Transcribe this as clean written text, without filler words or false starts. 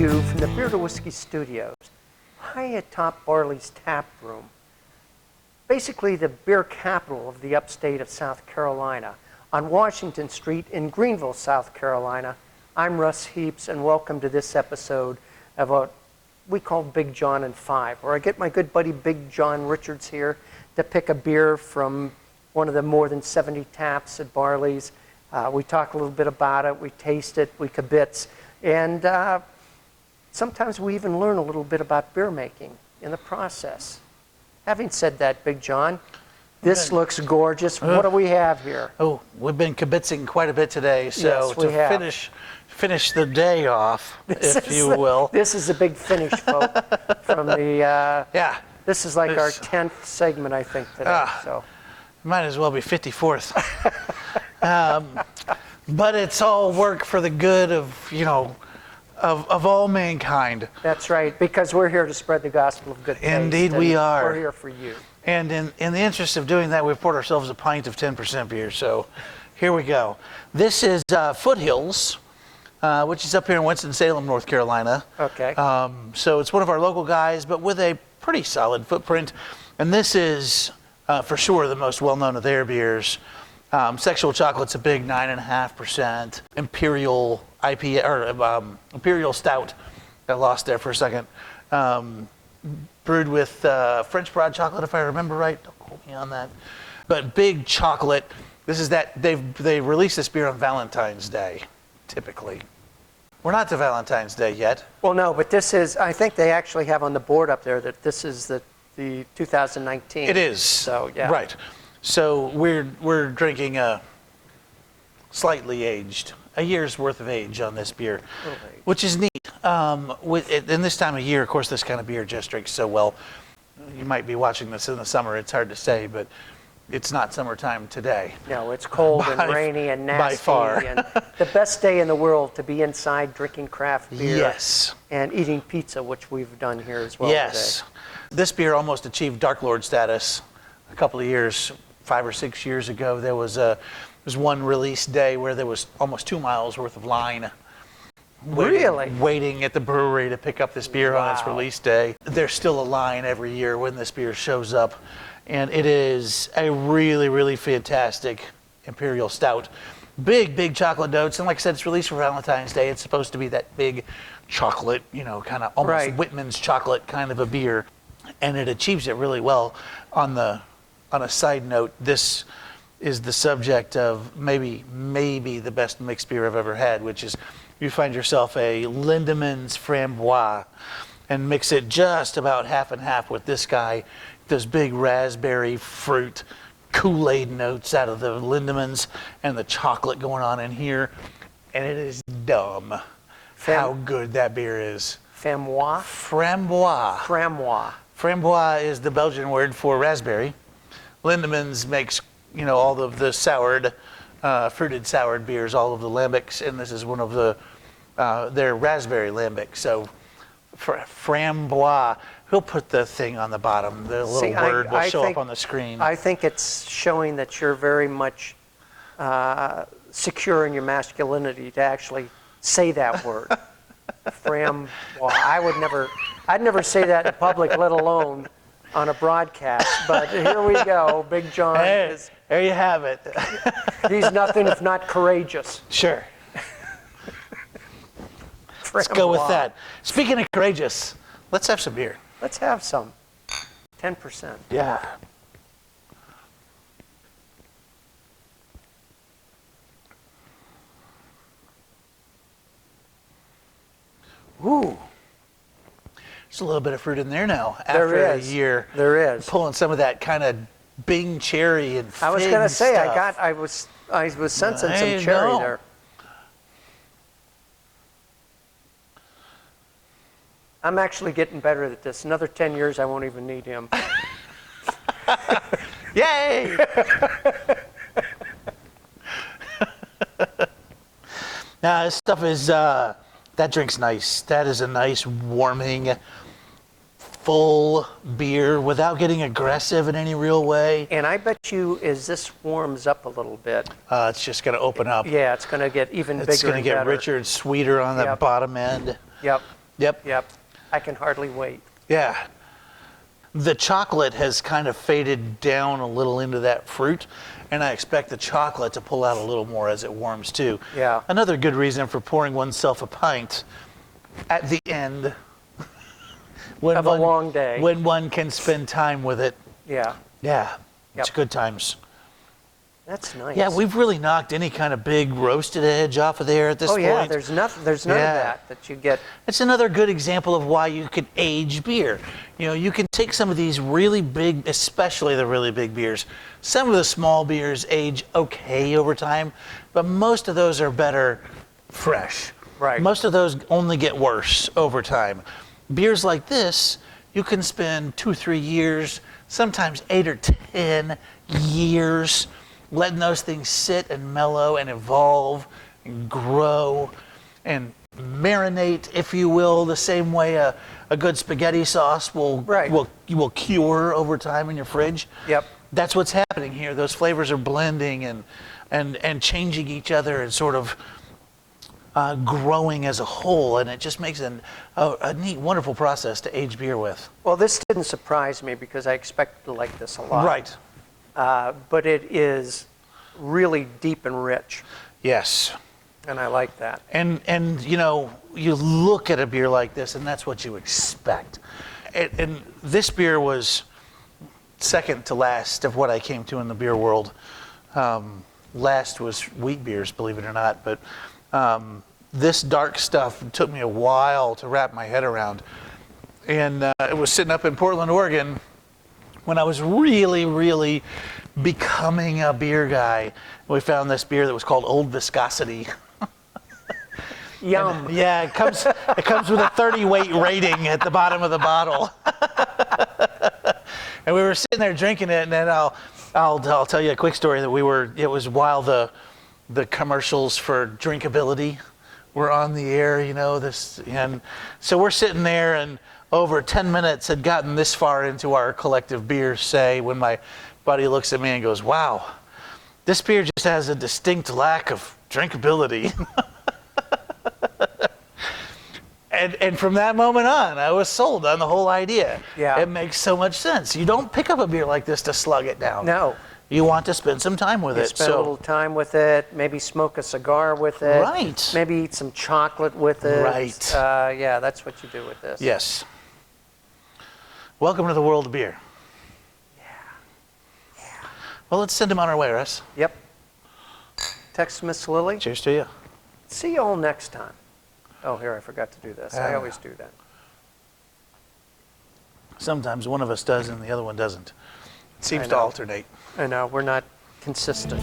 you from the Beer to Whiskey Studios, high atop Barley's Tap Room, basically the beer capital of the upstate of South Carolina, on Washington Street in Greenville, South Carolina. I'm Russ Heaps, and welcome to this episode of what we call Big John and Five, where I get my good buddy Big John Richards here to pick a beer from one of the more than 70 taps at Barley's. We talk a little bit about it, we taste it, we kibitz, and sometimes we even learn a little bit about beer making in the process. Having said that, Big John, this looks gorgeous. What do we have here? Oh, we've been kibitzing quite a bit today, so yes, we have. finish the day off, if you will. This is a big finish, folks, from the... yeah. This is like our 10th segment, I think, today. So might as well be 54th. But it's all work for the good of, of all mankind. That's right, because we're here to spread the gospel of good taste. Indeed we are. We're here for you. And in the interest of doing that, we've poured ourselves a pint of 10% beer. So here we go. This is Foothills, which is up here in Winston-Salem, North Carolina. Okay. So it's one of our local guys, but with a pretty solid footprint. And this is, for sure, the most well-known of their beers. Sexual Chocolate's a big 9.5%. Imperial IPA, or Imperial Stout. Got lost there for a second. Brewed with French broad chocolate, if I remember right. Don't quote me on that. But big chocolate. This is that they release this beer on Valentine's Day, typically. We're not to Valentine's Day yet. Well, no, but this is, I think they actually have on the board up there that this is the 2019. It is. So, yeah. Right. So we're drinking a slightly aged, a year's worth of age on this beer, which is neat. In this time of year, of course, this kind of beer just drinks so well. You might be watching this in the summer. It's hard to say, but it's not summertime today. No, it's cold and rainy and nasty. By far. And the best day in the world to be inside drinking craft beer. Yes. And eating pizza, which we've done here as well yes. today. This beer almost achieved Dark Lord status a couple of years, 5 or 6 years ago. There was one release day where there was almost 2 miles worth of line. Waiting at the brewery to pick up this beer on its release day. There's still a line every year when this beer shows up. And it is a really, really fantastic Imperial Stout. Big chocolate notes. And like I said, it's released for Valentine's Day. It's supposed to be that big chocolate, kind of almost Whitman's chocolate kind of a beer. And it achieves it really well. On a side note, this is the subject of maybe the best mixed beer I've ever had, which is you find yourself a Lindemann's Framboise and mix it just about half and half with this guy. Those big raspberry fruit Kool-Aid notes out of the Lindemann's and the chocolate going on in here. And it is dumb how good that beer is. Framboise? Framboise. Framboise. Framboise is the Belgian word for raspberry. Lindemann's makes, all of the soured, fruited soured beers, all of the lambics, and this is one of their raspberry lambics. So Framboise. We'll put the thing on the bottom. The little word will show up on the screen. I think it's showing that you're very much secure in your masculinity to actually say that word. Framboise. I'd never say that in public, let alone on a broadcast. But here we go. Big John is... There you have it. He's nothing if not courageous. Sure. Let's go with that. Speaking of courageous, let's have some beer. Let's have some. 10%. Yeah. Ooh. There's a little bit of fruit in there now. After a year. There is. Pulling some of that kind of Bing cherry and fig I was going to say, stuff. I was sensing some cherry there. I'm actually getting better at this. Another 10 years, I won't even need him. Yay! Now, this stuff is, that drink's nice. That is a nice, warming, full beer without getting aggressive in any real way. And I bet you, as this warms up a little bit, it's just going to open up. Yeah, it's going to get even bigger. It's going to get richer and sweeter on the bottom end. Yep. Yep. Yep. I can hardly wait. Yeah. The chocolate has kind of faded down a little into that fruit, and I expect the chocolate to pull out a little more as it warms too. Yeah. Another good reason for pouring oneself a pint at the end when Of a long day. when one can spend time with it. Yeah. Yeah. It's Yep. good times. That's nice. Yeah, we've really knocked any kind of big roasted edge off of there at this Oh point. yeah, there's none of that you get. It's another good example of why you could age beer. You know, you can take some of these really big, especially the really big beers. Some of the small beers age okay over time, but most of those are better fresh. Right. Most of those only get worse over time. Beers like this, you can spend 2-3 years, sometimes 8 or 10 years letting those things sit and mellow and evolve and grow and marinate, if you will, the same way a good spaghetti sauce will cure over time in your fridge. Yep. That's what's happening here. Those flavors are blending and changing each other and sort of growing as a whole, and it just makes a neat, wonderful process to age beer with. Well, this didn't surprise me because I expected to like this a lot. Right. But it is really deep and rich, Yes. and I like that. And you know, you look at a beer like this, and that's what you expect. And this beer was second to last of what I came to in the beer world. Last was wheat beers, believe it or not, but this dark stuff took me a while to wrap my head around. And it was sitting up in Portland, Oregon, when I was really, really becoming a beer guy. We found this beer that was called Old Viscosity. Yum. And, yeah, it comes with a 30 weight rating at the bottom of the bottle. And we were sitting there drinking it, and then I'll tell you a quick story that it was while the commercials for drinkability were on the air, you know, and so we're sitting there, and over 10 minutes had gotten this far into our collective beer say when my buddy looks at me and goes, "Wow, this beer just has a distinct lack of drinkability." And from that moment on, I was sold on the whole idea. Yeah. It makes so much sense. You don't pick up a beer like this to slug it down. No. You want to spend some time with it. Spend a little time with it, maybe smoke a cigar with it. Right. Maybe eat some chocolate with it. Right. Yeah, that's what you do with this. Yes. Welcome to the world of beer. Yeah. Well, let's send him on our way, Russ. Yep. Text Miss Lily. Cheers to you. See you all next time. Oh, here, I forgot to do this. I always do that. Sometimes one of us does and the other one doesn't. It seems to alternate. I know, we're not consistent.